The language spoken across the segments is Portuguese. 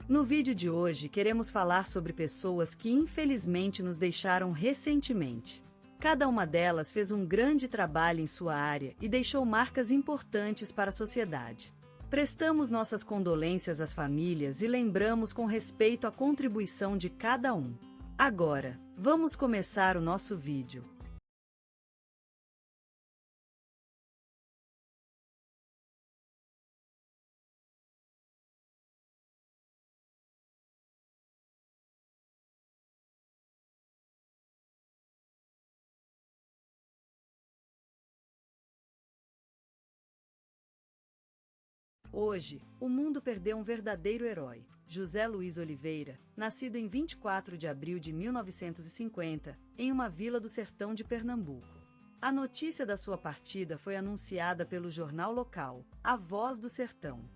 No vídeo de hoje queremos falar sobre pessoas que infelizmente nos deixaram recentemente. Cada uma delas fez um grande trabalho em sua área e deixou marcas importantes para a sociedade. Prestamos nossas condolências às famílias e lembramos com respeito a contribuição de cada um. Agora, vamos começar o nosso vídeo. Hoje, o mundo perdeu um verdadeiro herói. José Luiz Oliveira, nascido em 24 de abril de 1950, em uma vila do sertão de Pernambuco. A notícia da sua partida foi anunciada pelo jornal local, A Voz do Sertão.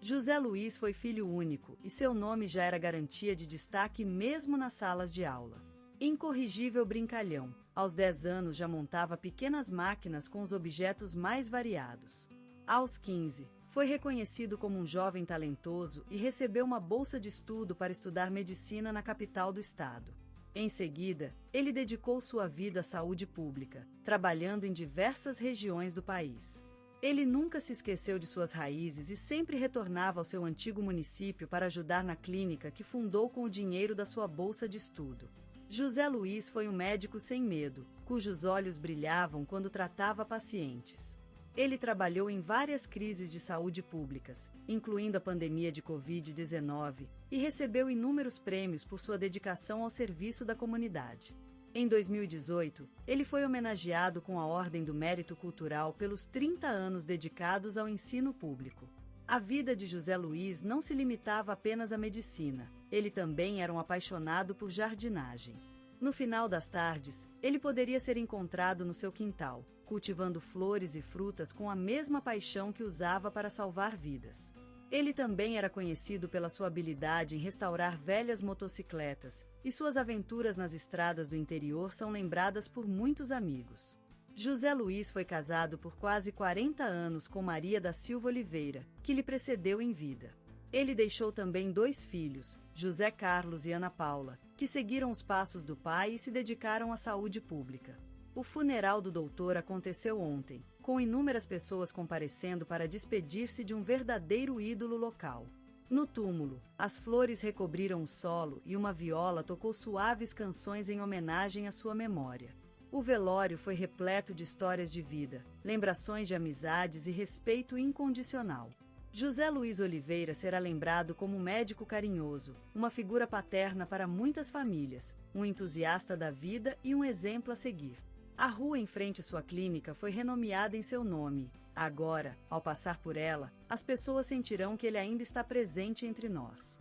José Luiz foi filho único e seu nome já era garantia de destaque mesmo nas salas de aula. Incorrigível brincalhão, aos 10 anos já montava pequenas máquinas com os objetos mais variados. Aos 15, foi reconhecido como um jovem talentoso e recebeu uma bolsa de estudo para estudar medicina na capital do estado. Em seguida, ele dedicou sua vida à saúde pública, trabalhando em diversas regiões do país. Ele nunca se esqueceu de suas raízes e sempre retornava ao seu antigo município para ajudar na clínica que fundou com o dinheiro da sua bolsa de estudo. José Luiz foi um médico sem medo, cujos olhos brilhavam quando tratava pacientes. Ele trabalhou em várias crises de saúde públicas, incluindo a pandemia de Covid-19, e recebeu inúmeros prêmios por sua dedicação ao serviço da comunidade. Em 2018, ele foi homenageado com a Ordem do Mérito Cultural pelos 30 anos dedicados ao ensino público. A vida de José Luiz não se limitava apenas à medicina, ele também era um apaixonado por jardinagem. No final das tardes, ele poderia ser encontrado no seu quintal, cultivando flores e frutas com a mesma paixão que usava para salvar vidas. Ele também era conhecido pela sua habilidade em restaurar velhas motocicletas, e suas aventuras nas estradas do interior são lembradas por muitos amigos. José Luiz foi casado por quase 40 anos com Maria da Silva Oliveira, que lhe precedeu em vida. Ele deixou também 2 filhos, José Carlos e Ana Paula, que seguiram os passos do pai e se dedicaram à saúde pública. O funeral do doutor aconteceu ontem, com inúmeras pessoas comparecendo para despedir-se de um verdadeiro ídolo local. No túmulo, as flores recobriram o solo e uma viola tocou suaves canções em homenagem à sua memória. O velório foi repleto de histórias de vida, lembrações de amizades e respeito incondicional. José Luiz Oliveira será lembrado como um médico carinhoso, uma figura paterna para muitas famílias, um entusiasta da vida e um exemplo a seguir. A rua em frente à sua clínica foi renomeada em seu nome. Agora, ao passar por ela, as pessoas sentirão que ele ainda está presente entre nós.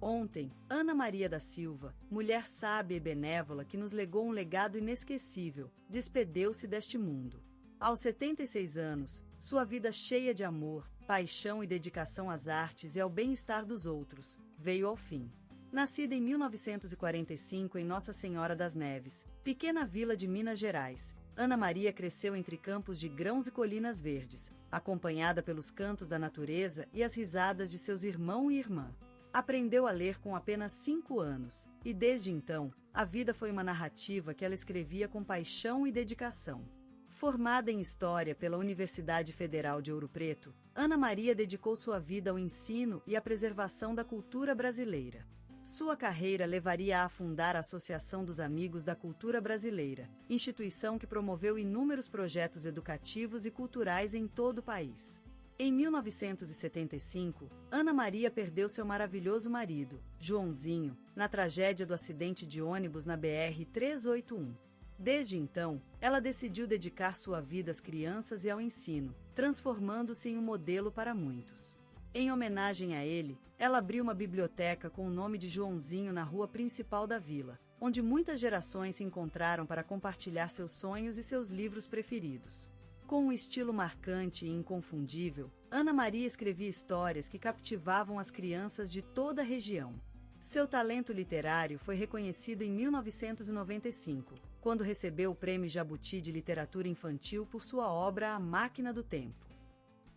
Ontem, Ana Maria da Silva, mulher sábia e benévola que nos legou um legado inesquecível, despedeu-se deste mundo. Aos 76 anos, sua vida cheia de amor, paixão e dedicação às artes e ao bem-estar dos outros, veio ao fim. Nascida em 1945 em Nossa Senhora das Neves, pequena vila de Minas Gerais, Ana Maria cresceu entre campos de grãos e colinas verdes, acompanhada pelos cantos da natureza e as risadas de seus irmão e irmã. Aprendeu a ler com apenas 5 anos, e desde então, a vida foi uma narrativa que ela escrevia com paixão e dedicação. Formada em História pela Universidade Federal de Ouro Preto, Ana Maria dedicou sua vida ao ensino e à preservação da cultura brasileira. Sua carreira levaria a fundar a Associação dos Amigos da Cultura Brasileira, instituição que promoveu inúmeros projetos educativos e culturais em todo o país. Em 1975, Ana Maria perdeu seu maravilhoso marido, Joãozinho, na tragédia do acidente de ônibus na BR-381. Desde então, ela decidiu dedicar sua vida às crianças e ao ensino, transformando-se em um modelo para muitos. Em homenagem a ele, ela abriu uma biblioteca com o nome de Joãozinho na rua principal da vila, onde muitas gerações se encontraram para compartilhar seus sonhos e seus livros preferidos. Com um estilo marcante e inconfundível, Ana Maria escrevia histórias que captivavam as crianças de toda a região. Seu talento literário foi reconhecido em 1995, quando recebeu o Prêmio Jabuti de Literatura Infantil por sua obra A Máquina do Tempo.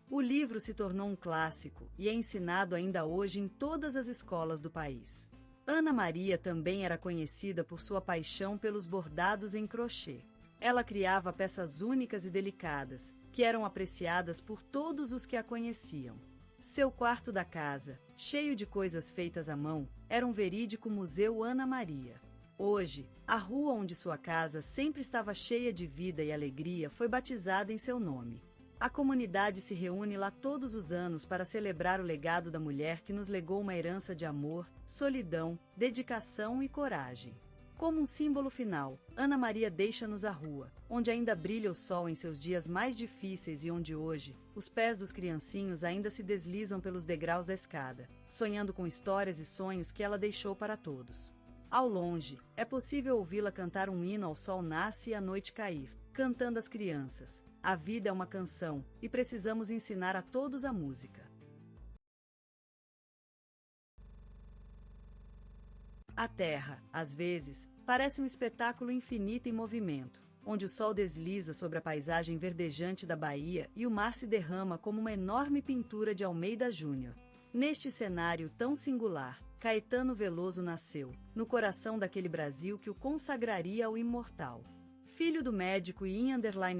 O livro se tornou um clássico e é ensinado ainda hoje em todas as escolas do país. Ana Maria também era conhecida por sua paixão pelos bordados em crochê. Ela criava peças únicas e delicadas, que eram apreciadas por todos os que a conheciam. Seu quarto da casa, cheio de coisas feitas à mão, era um verídico Museu Ana Maria. Hoje, a rua onde sua casa sempre estava cheia de vida e alegria foi batizada em seu nome. A comunidade se reúne lá todos os anos para celebrar o legado da mulher que nos legou uma herança de amor, solidão, dedicação e coragem. Como um símbolo final, Ana Maria deixa-nos a rua, onde ainda brilha o sol em seus dias mais difíceis e onde hoje, os pés dos criancinhos ainda se deslizam pelos degraus da escada, sonhando com histórias e sonhos que ela deixou para todos. Ao longe, é possível ouvi-la cantar um hino ao sol nasce e à noite cair, cantando às crianças. A vida é uma canção, e precisamos ensinar a todos a música. A Terra, às vezes, parece um espetáculo infinito em movimento, onde o sol desliza sobre a paisagem verdejante da Bahia e o mar se derrama como uma enorme pintura de Almeida Júnior. Neste cenário tão singular, Caetano Veloso nasceu, no coração daquele Brasil que o consagraria ao imortal. Filho do médico e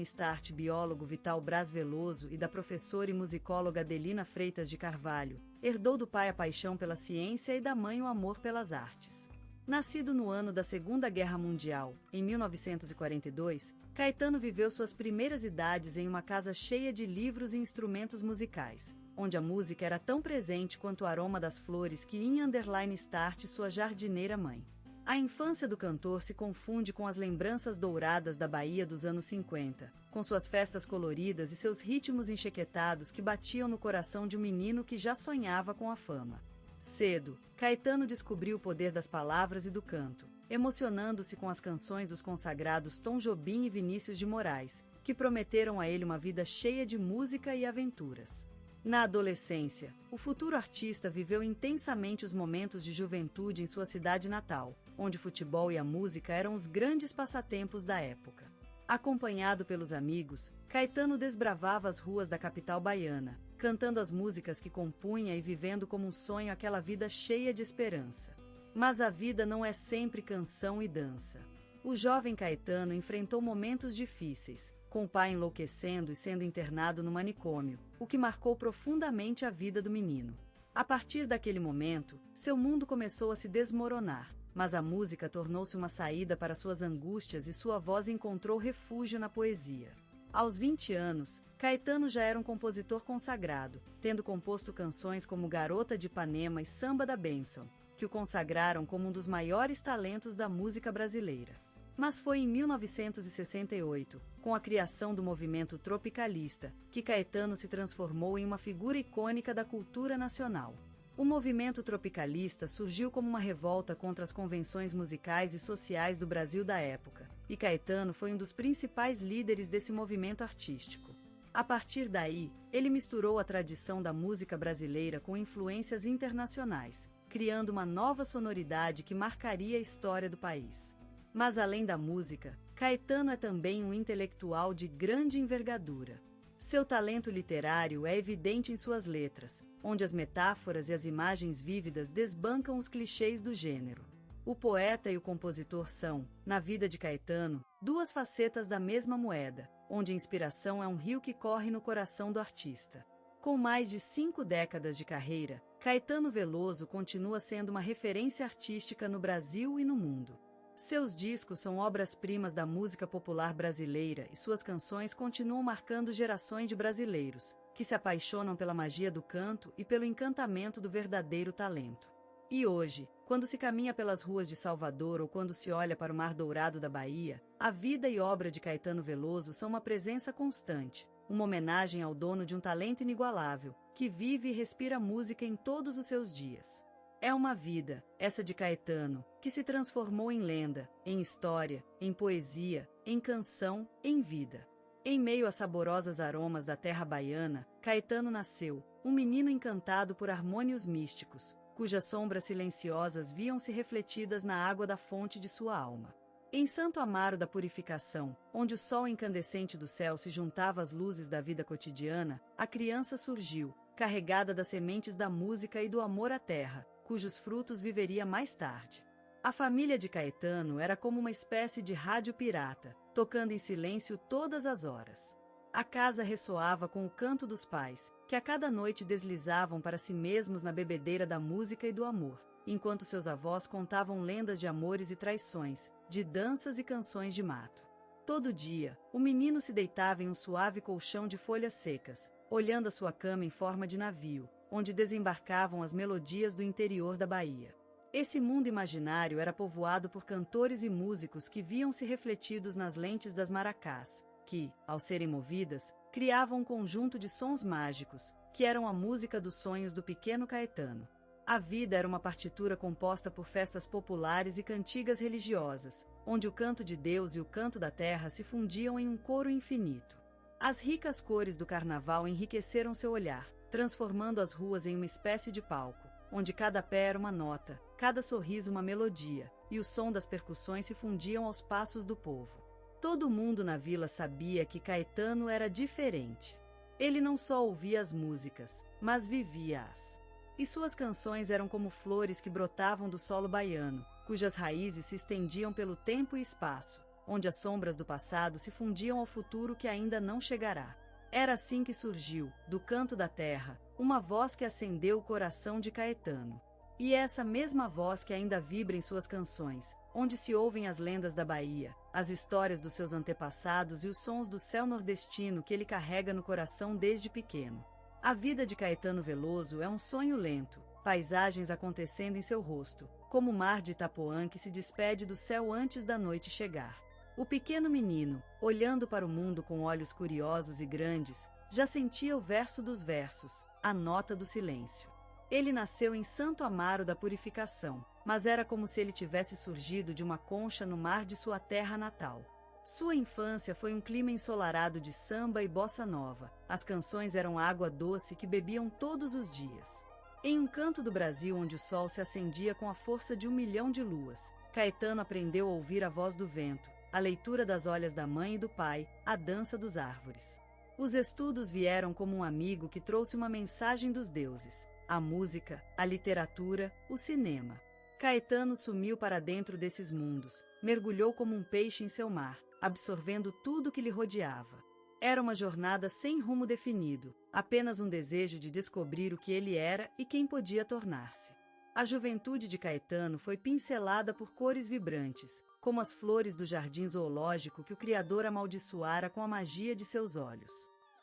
_start biólogo Vital Braz Veloso e da professora e musicóloga Adelina Freitas de Carvalho, herdou do pai a paixão pela ciência e da mãe o amor pelas artes. Nascido no ano da Segunda Guerra Mundial, em 1942, Caetano viveu suas primeiras idades em uma casa cheia de livros e instrumentos musicais, onde a música era tão presente quanto o aroma das flores que _start sua jardineira mãe. A infância do cantor se confunde com as lembranças douradas da Bahia dos anos 50, com suas festas coloridas e seus ritmos enxequetados que batiam no coração de um menino que já sonhava com a fama. Cedo, Caetano descobriu o poder das palavras e do canto, emocionando-se com as canções dos consagrados Tom Jobim e Vinícius de Moraes, que prometeram a ele uma vida cheia de música e aventuras. Na adolescência, o futuro artista viveu intensamente os momentos de juventude em sua cidade natal, onde o futebol e a música eram os grandes passatempos da época. Acompanhado pelos amigos, Caetano desbravava as ruas da capital baiana, cantando as músicas que compunha e vivendo como um sonho aquela vida cheia de esperança. Mas a vida não é sempre canção e dança. O jovem Caetano enfrentou momentos difíceis, com o pai enlouquecendo e sendo internado no manicômio, o que marcou profundamente a vida do menino. A partir daquele momento, seu mundo começou a se desmoronar, mas a música tornou-se uma saída para suas angústias e sua voz encontrou refúgio na poesia. Aos 20 anos, Caetano já era um compositor consagrado, tendo composto canções como Garota de Ipanema e Samba da Bênção, que o consagraram como um dos maiores talentos da música brasileira. Mas foi em 1968, com a criação do movimento tropicalista, que Caetano se transformou em uma figura icônica da cultura nacional. O movimento tropicalista surgiu como uma revolta contra as convenções musicais e sociais do Brasil da época, e Caetano foi um dos principais líderes desse movimento artístico. A partir daí, ele misturou a tradição da música brasileira com influências internacionais, criando uma nova sonoridade que marcaria a história do país. Mas além da música, Caetano é também um intelectual de grande envergadura. Seu talento literário é evidente em suas letras, onde as metáforas e as imagens vívidas desbancam os clichês do gênero. O poeta e o compositor são, na vida de Caetano, duas facetas da mesma moeda, onde a inspiração é um rio que corre no coração do artista. Com mais de 5 décadas de carreira, Caetano Veloso continua sendo uma referência artística no Brasil e no mundo. Seus discos são obras-primas da música popular brasileira e suas canções continuam marcando gerações de brasileiros, que se apaixonam pela magia do canto e pelo encantamento do verdadeiro talento. E hoje, quando se caminha pelas ruas de Salvador ou quando se olha para o Mar Dourado da Bahia, a vida e obra de Caetano Veloso são uma presença constante, uma homenagem ao dono de um talento inigualável, que vive e respira música em todos os seus dias. É uma vida, essa de Caetano, que se transformou em lenda, em história, em poesia, em canção, em vida. Em meio a saborosos aromas da terra baiana, Caetano nasceu, um menino encantado por harmônios místicos, cujas sombras silenciosas viam-se refletidas na água da fonte de sua alma. Em Santo Amaro da Purificação, onde o sol incandescente do céu se juntava às luzes da vida cotidiana, a criança surgiu, carregada das sementes da música e do amor à terra, cujos frutos viveria mais tarde. A família de Caetano era como uma espécie de rádio pirata, tocando em silêncio todas as horas. A casa ressoava com o canto dos pais, que a cada noite deslizavam para si mesmos na bebedeira da música e do amor, enquanto seus avós contavam lendas de amores e traições, de danças e canções de mato. Todo dia, o menino se deitava em um suave colchão de folhas secas, olhando a sua cama em forma de navio, onde desembarcavam as melodias do interior da Bahia. Esse mundo imaginário era povoado por cantores e músicos que viam-se refletidos nas lentes das maracás, que, ao serem movidas, criavam um conjunto de sons mágicos, que eram a música dos sonhos do pequeno Caetano. A vida era uma partitura composta por festas populares e cantigas religiosas, onde o canto de Deus e o canto da terra se fundiam em um coro infinito. As ricas cores do carnaval enriqueceram seu olhar, transformando as ruas em uma espécie de palco, onde cada pé era uma nota, cada sorriso uma melodia, e o som das percussões se fundiam aos passos do povo. Todo mundo na vila sabia que Caetano era diferente. Ele não só ouvia as músicas, mas vivia-as. E suas canções eram como flores que brotavam do solo baiano, cujas raízes se estendiam pelo tempo e espaço, onde as sombras do passado se fundiam ao futuro que ainda não chegará. Era assim que surgiu, do canto da terra, uma voz que acendeu o coração de Caetano. E é essa mesma voz que ainda vibra em suas canções, onde se ouvem as lendas da Bahia, as histórias dos seus antepassados e os sons do céu nordestino que ele carrega no coração desde pequeno. A vida de Caetano Veloso é um sonho lento, paisagens acontecendo em seu rosto, como o mar de Itapuã que se despede do céu antes da noite chegar. O pequeno menino, olhando para o mundo com olhos curiosos e grandes, já sentia o verso dos versos, a nota do silêncio. Ele nasceu em Santo Amaro da Purificação, mas era como se ele tivesse surgido de uma concha no mar de sua terra natal. Sua infância foi um clima ensolarado de samba e bossa nova. As canções eram água doce que bebiam todos os dias. Em um canto do Brasil onde o sol se acendia com a força de 1 milhão de luas, Caetano aprendeu a ouvir a voz do vento, a leitura das olhas da mãe e do pai, a dança dos árvores. Os estudos vieram como um amigo que trouxe uma mensagem dos deuses. A música, a literatura, o cinema. Caetano sumiu para dentro desses mundos, mergulhou como um peixe em seu mar, absorvendo tudo que lhe rodeava. Era uma jornada sem rumo definido, apenas um desejo de descobrir o que ele era e quem podia tornar-se. A juventude de Caetano foi pincelada por cores vibrantes, como as flores do jardim zoológico que o Criador amaldiçoara com a magia de seus olhos.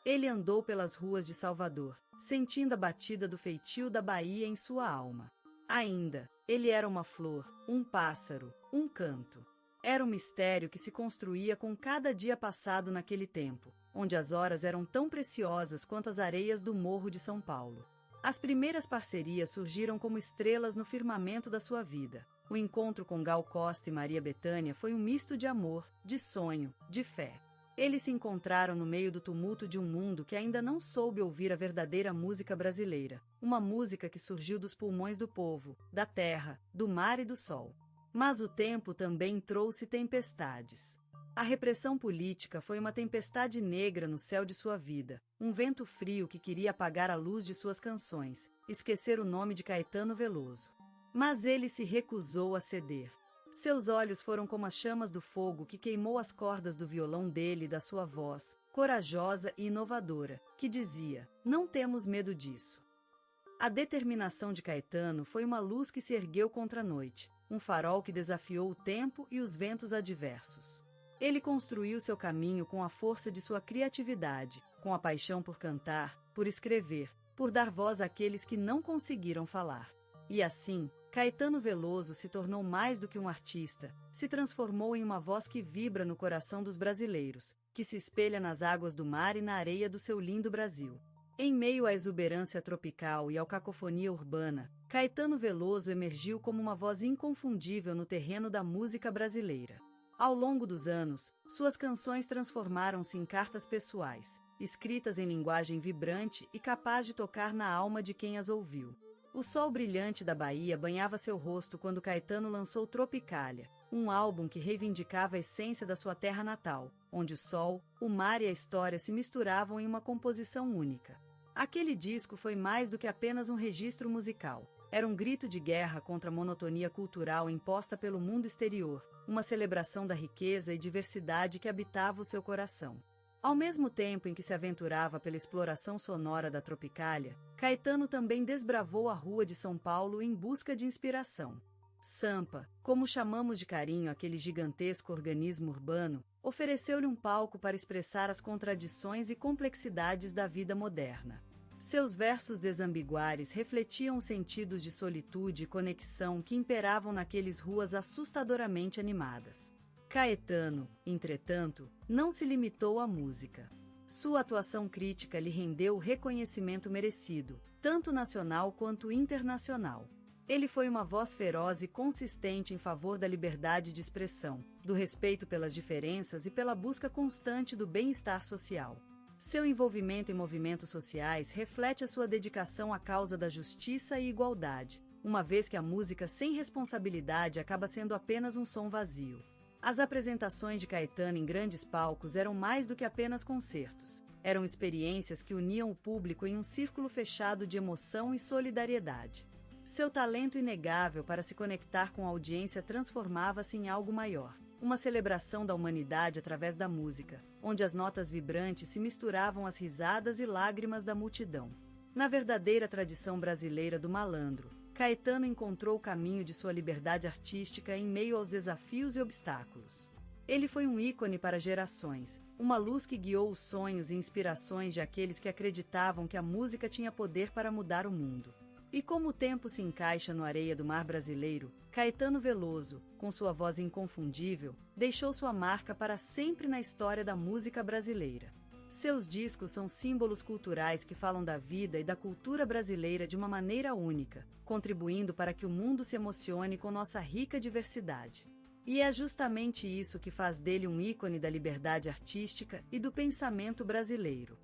Ele andou pelas ruas de Salvador, sentindo a batida do feitio da Bahia em sua alma. Ainda, ele era uma flor, um pássaro, um canto. Era um mistério que se construía com cada dia passado naquele tempo, onde as horas eram tão preciosas quanto as areias do Morro de São Paulo. As primeiras parcerias surgiram como estrelas no firmamento da sua vida. O encontro com Gal Costa e Maria Bethânia foi um misto de amor, de sonho, de fé. Eles se encontraram no meio do tumulto de um mundo que ainda não soube ouvir a verdadeira música brasileira, uma música que surgiu dos pulmões do povo, da terra, do mar e do sol. Mas o tempo também trouxe tempestades. A repressão política foi uma tempestade negra no céu de sua vida, um vento frio que queria apagar a luz de suas canções, esquecer o nome de Caetano Veloso. Mas ele se recusou a ceder. Seus olhos foram como as chamas do fogo que queimou as cordas do violão dele e da sua voz, corajosa e inovadora, que dizia: "Não temos medo disso". A determinação de Caetano foi uma luz que se ergueu contra a noite, um farol que desafiou o tempo e os ventos adversos. Ele construiu seu caminho com a força de sua criatividade, com a paixão por cantar, por escrever, por dar voz àqueles que não conseguiram falar. E assim, Caetano Veloso se tornou mais do que um artista, se transformou em uma voz que vibra no coração dos brasileiros, que se espelha nas águas do mar e na areia do seu lindo Brasil. Em meio à exuberância tropical e à cacofonia urbana, Caetano Veloso emergiu como uma voz inconfundível no terreno da música brasileira. Ao longo dos anos, suas canções transformaram-se em cartas pessoais, escritas em linguagem vibrante e capaz de tocar na alma de quem as ouviu. O sol brilhante da Bahia banhava seu rosto quando Caetano lançou Tropicália, um álbum que reivindicava a essência da sua terra natal, onde o sol, o mar e a história se misturavam em uma composição única. Aquele disco foi mais do que apenas um registro musical. Era um grito de guerra contra a monotonia cultural imposta pelo mundo exterior, uma celebração da riqueza e diversidade que habitava o seu coração. Ao mesmo tempo em que se aventurava pela exploração sonora da Tropicália, Caetano também desbravou a rua de São Paulo em busca de inspiração. Sampa, como chamamos de carinho aquele gigantesco organismo urbano, ofereceu-lhe um palco para expressar as contradições e complexidades da vida moderna. Seus versos desambiguares refletiam os sentidos de solitude e conexão que imperavam naqueles ruas assustadoramente animadas. Caetano, entretanto, não se limitou à música. Sua atuação crítica lhe rendeu o reconhecimento merecido, tanto nacional quanto internacional. Ele foi uma voz feroz e consistente em favor da liberdade de expressão, do respeito pelas diferenças e pela busca constante do bem-estar social. Seu envolvimento em movimentos sociais reflete a sua dedicação à causa da justiça e igualdade, uma vez que a música sem responsabilidade acaba sendo apenas um som vazio. As apresentações de Caetano em grandes palcos eram mais do que apenas concertos. Eram experiências que uniam o público em um círculo fechado de emoção e solidariedade. Seu talento inegável para se conectar com a audiência transformava-se em algo maior, uma celebração da humanidade através da música, onde as notas vibrantes se misturavam às risadas e lágrimas da multidão. Na verdadeira tradição brasileira do malandro, Caetano encontrou o caminho de sua liberdade artística em meio aos desafios e obstáculos. Ele foi um ícone para gerações, uma luz que guiou os sonhos e inspirações de aqueles que acreditavam que a música tinha poder para mudar o mundo. E como o tempo se encaixa no areia do mar brasileiro, Caetano Veloso, com sua voz inconfundível, deixou sua marca para sempre na história da música brasileira. Seus discos são símbolos culturais que falam da vida e da cultura brasileira de uma maneira única, contribuindo para que o mundo se emocione com nossa rica diversidade. E é justamente isso que faz dele um ícone da liberdade artística e do pensamento brasileiro.